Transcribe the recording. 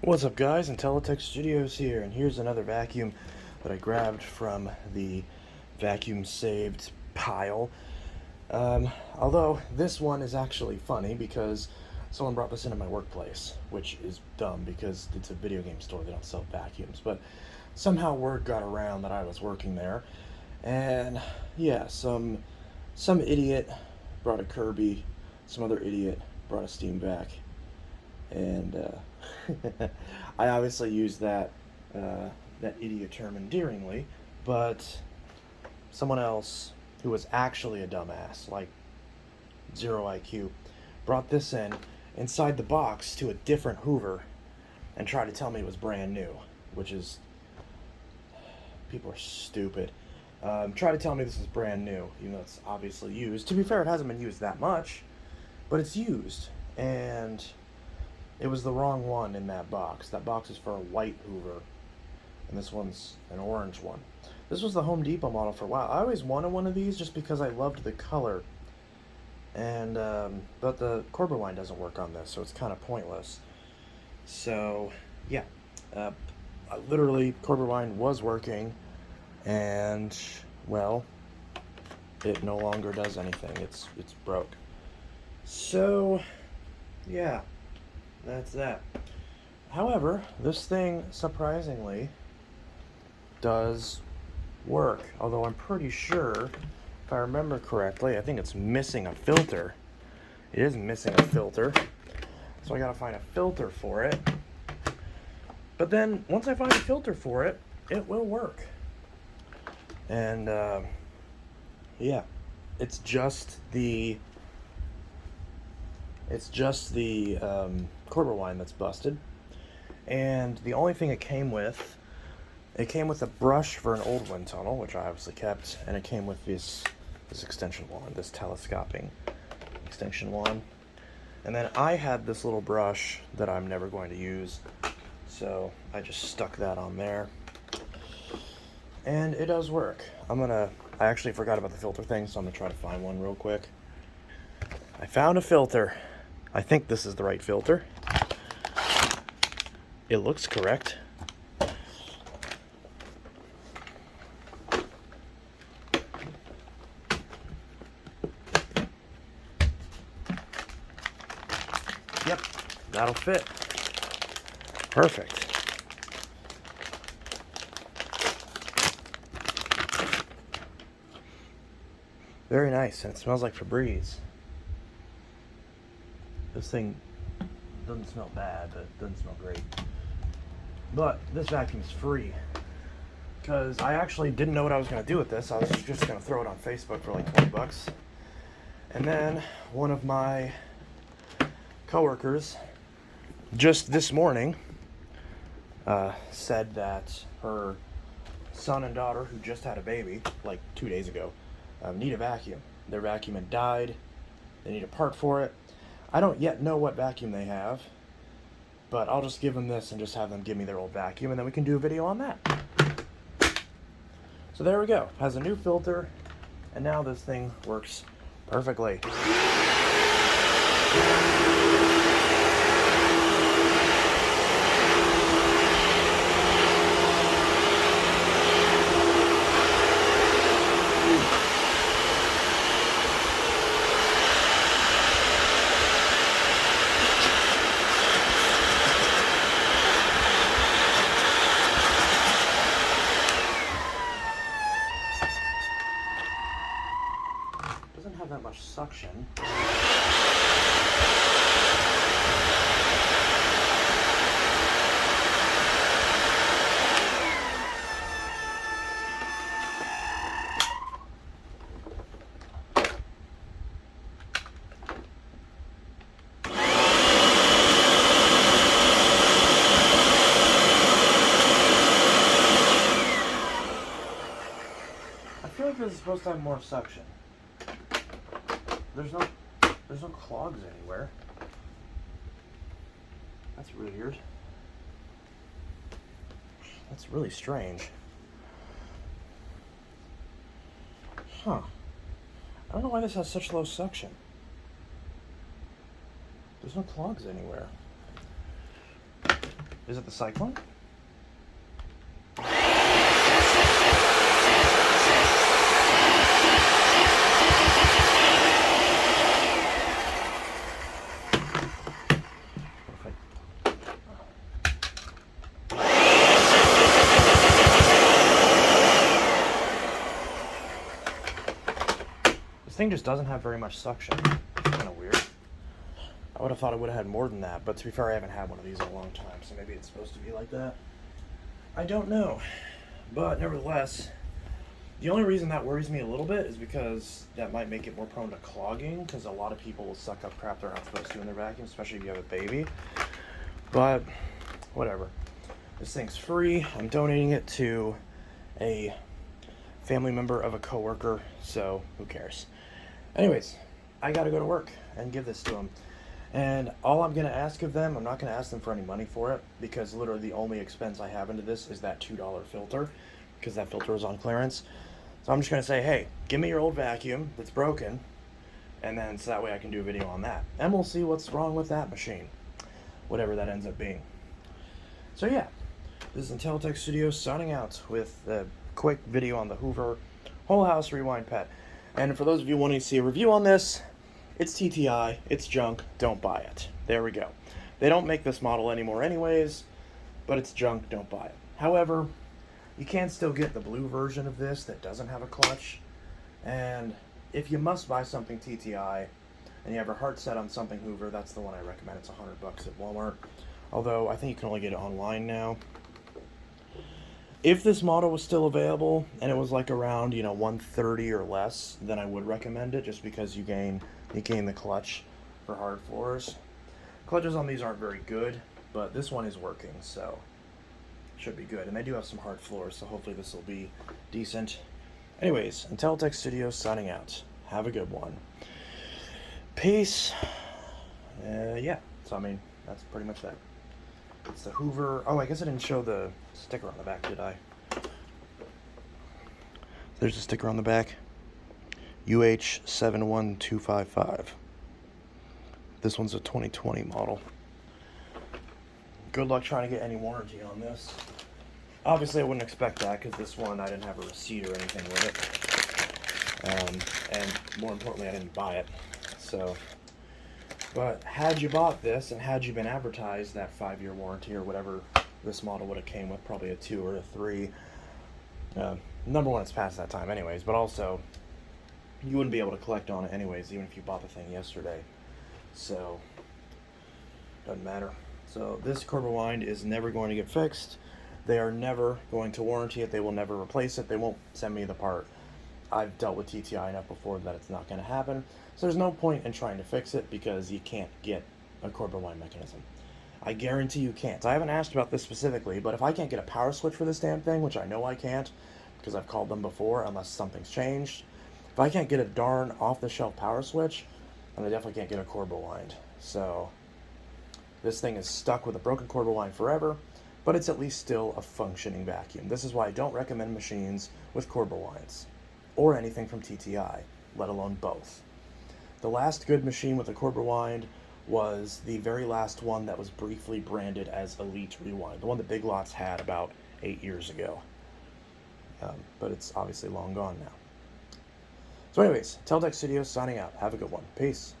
What's up guys, Intellitech Studios here, and here's another vacuum that I grabbed from the vacuum saved pile. Although this one is actually funny because someone brought this into my workplace, which is dumb because it's a video game store, they don't sell vacuums, but somehow word got around that I was working there, and yeah, some idiot brought a Kirby, some other idiot brought a Steam Vac, and I obviously use that idiot term endearingly, but someone else who was actually a dumbass, like zero IQ, brought this inside the box to a different Hoover and tried to tell me it was brand new, which is, people are stupid. Try to tell me this is brand new, even though it's obviously used. To be fair, it hasn't been used that much, but it's used, and it was the wrong one in that box. That box is for a white Hoover, and this one's an orange one. This was the Home Depot model for a while. I always wanted one of these just because I loved the color, and but the Corber line doesn't work on this, so it's kind of pointless. So yeah, literally Corber line was working, and well, it no longer does anything. It's broke. So yeah, that's that. However, this thing surprisingly does work, although I'm pretty sure, if I remember correctly, I think it's missing a filter. It is missing a filter, so I gotta find a filter for it. But then once I find a filter for it, it will work. And yeah, it's just the Corber line that's busted, and the only thing it came with a brush for an old wind tunnel, which I obviously kept, and it came with this extension wand, this telescoping extension wand. And then I had this little brush that I'm never going to use, so I just stuck that on there, and it does work. I actually forgot about the filter thing, so I'm gonna try to find one real quick. I found a filter. I think this is the right filter. It looks correct. Yep, that'll fit. Perfect. Very nice, and it smells like Febreze. This thing doesn't smell bad, but it doesn't smell great. But this vacuum's free, because I actually didn't know what I was going to do with this. I was just going to throw it on Facebook for like 20 bucks. And then one of my coworkers just this morning said that her son and daughter, who just had a baby like 2 days ago, need a vacuum. Their vacuum had died. They need a part for it. I don't yet know what vacuum they have, but I'll just give them this and just have them give me their old vacuum, and then we can do a video on that. So there we go. Has a new filter, and now this thing works perfectly. Doesn't have that much suction. I feel like this is supposed to have more suction. There's no clogs anywhere. That's weird. That's really strange. Huh. I don't know why this has such low suction. There's no clogs anywhere. Is it the cyclone? This thing just doesn't have very much suction. It's kind of weird. I would have thought it would have had more than that, but to be fair, I haven't had one of these in a long time, so maybe it's supposed to be like that. I don't know. But nevertheless, the only reason that worries me a little bit is because that might make it more prone to clogging, because a lot of people will suck up crap they're not supposed to in their vacuum, especially if you have a baby. But whatever. This thing's free. I'm donating it to a family member of a coworker, so who cares? Anyways, I gotta go to work and give this to them. And all I'm gonna ask of them, I'm not gonna ask them for any money for it, because literally the only expense I have into this is that $2 filter, because that filter is on clearance. So I'm just gonna say, hey, give me your old vacuum that's broken, and then so that way I can do a video on that. And we'll see what's wrong with that machine, whatever that ends up being. So yeah, this is Intellitech Studios signing out with a quick video on the Hoover Whole House Rewind Pet. And for those of you wanting to see a review on this, it's TTI, it's junk, don't buy it. There we go. They don't make this model anymore anyways, but it's junk, don't buy it. However, you can still get the blue version of this that doesn't have a clutch. And if you must buy something TTI, and you have your heart set on something Hoover, that's the one I recommend. It's $100 at Walmart. Although, I think you can only get it online now. If this model was still available, and it was like around, $130 or less, then I would recommend it, just because you gain the clutch for hard floors. Clutches on these aren't very good, but this one is working, so should be good. And they do have some hard floors, so hopefully this will be decent. Anyways, Intellitech Studios signing out. Have a good one. Peace. Yeah, so I mean, that's pretty much that. It's the Hoover. Oh, I guess I didn't show the sticker on the back, did I? There's a sticker on the back. UH71255. This one's a 2020 model. Good luck trying to get any warranty on this. Obviously, I wouldn't expect that, because this one I didn't have a receipt or anything with it. And more importantly, I didn't buy it. So, but had you bought this, and had you been advertised that 5-year warranty or whatever this model would have came with, probably a 2 or a 3. Number one, it's past that time anyways, but also you wouldn't be able to collect on it anyways, even if you bought the thing yesterday. So, doesn't matter. So this cord rewind is never going to get fixed. They are never going to warranty it. They will never replace it. They won't send me the part. I've dealt with TTI enough before that it's not going to happen. So there's no point in trying to fix it, because you can't get a cord rewind mechanism. I guarantee you can't. I haven't asked about this specifically, but if I can't get a power switch for this damn thing, which I know I can't, because I've called them before unless something's changed, if I can't get a darn off-the-shelf power switch, then I definitely can't get a cord rewind. So this thing is stuck with a broken cord rewind forever, but it's at least still a functioning vacuum. This is why I don't recommend machines with cord rewinds, or anything from TTI, let alone both. The last good machine with a cord rewind was the very last one that was briefly branded as Elite Rewind, the one that Big Lots had about 8 years ago. But it's obviously long gone now. So anyways, Intellitech Studios signing out. Have a good one. Peace.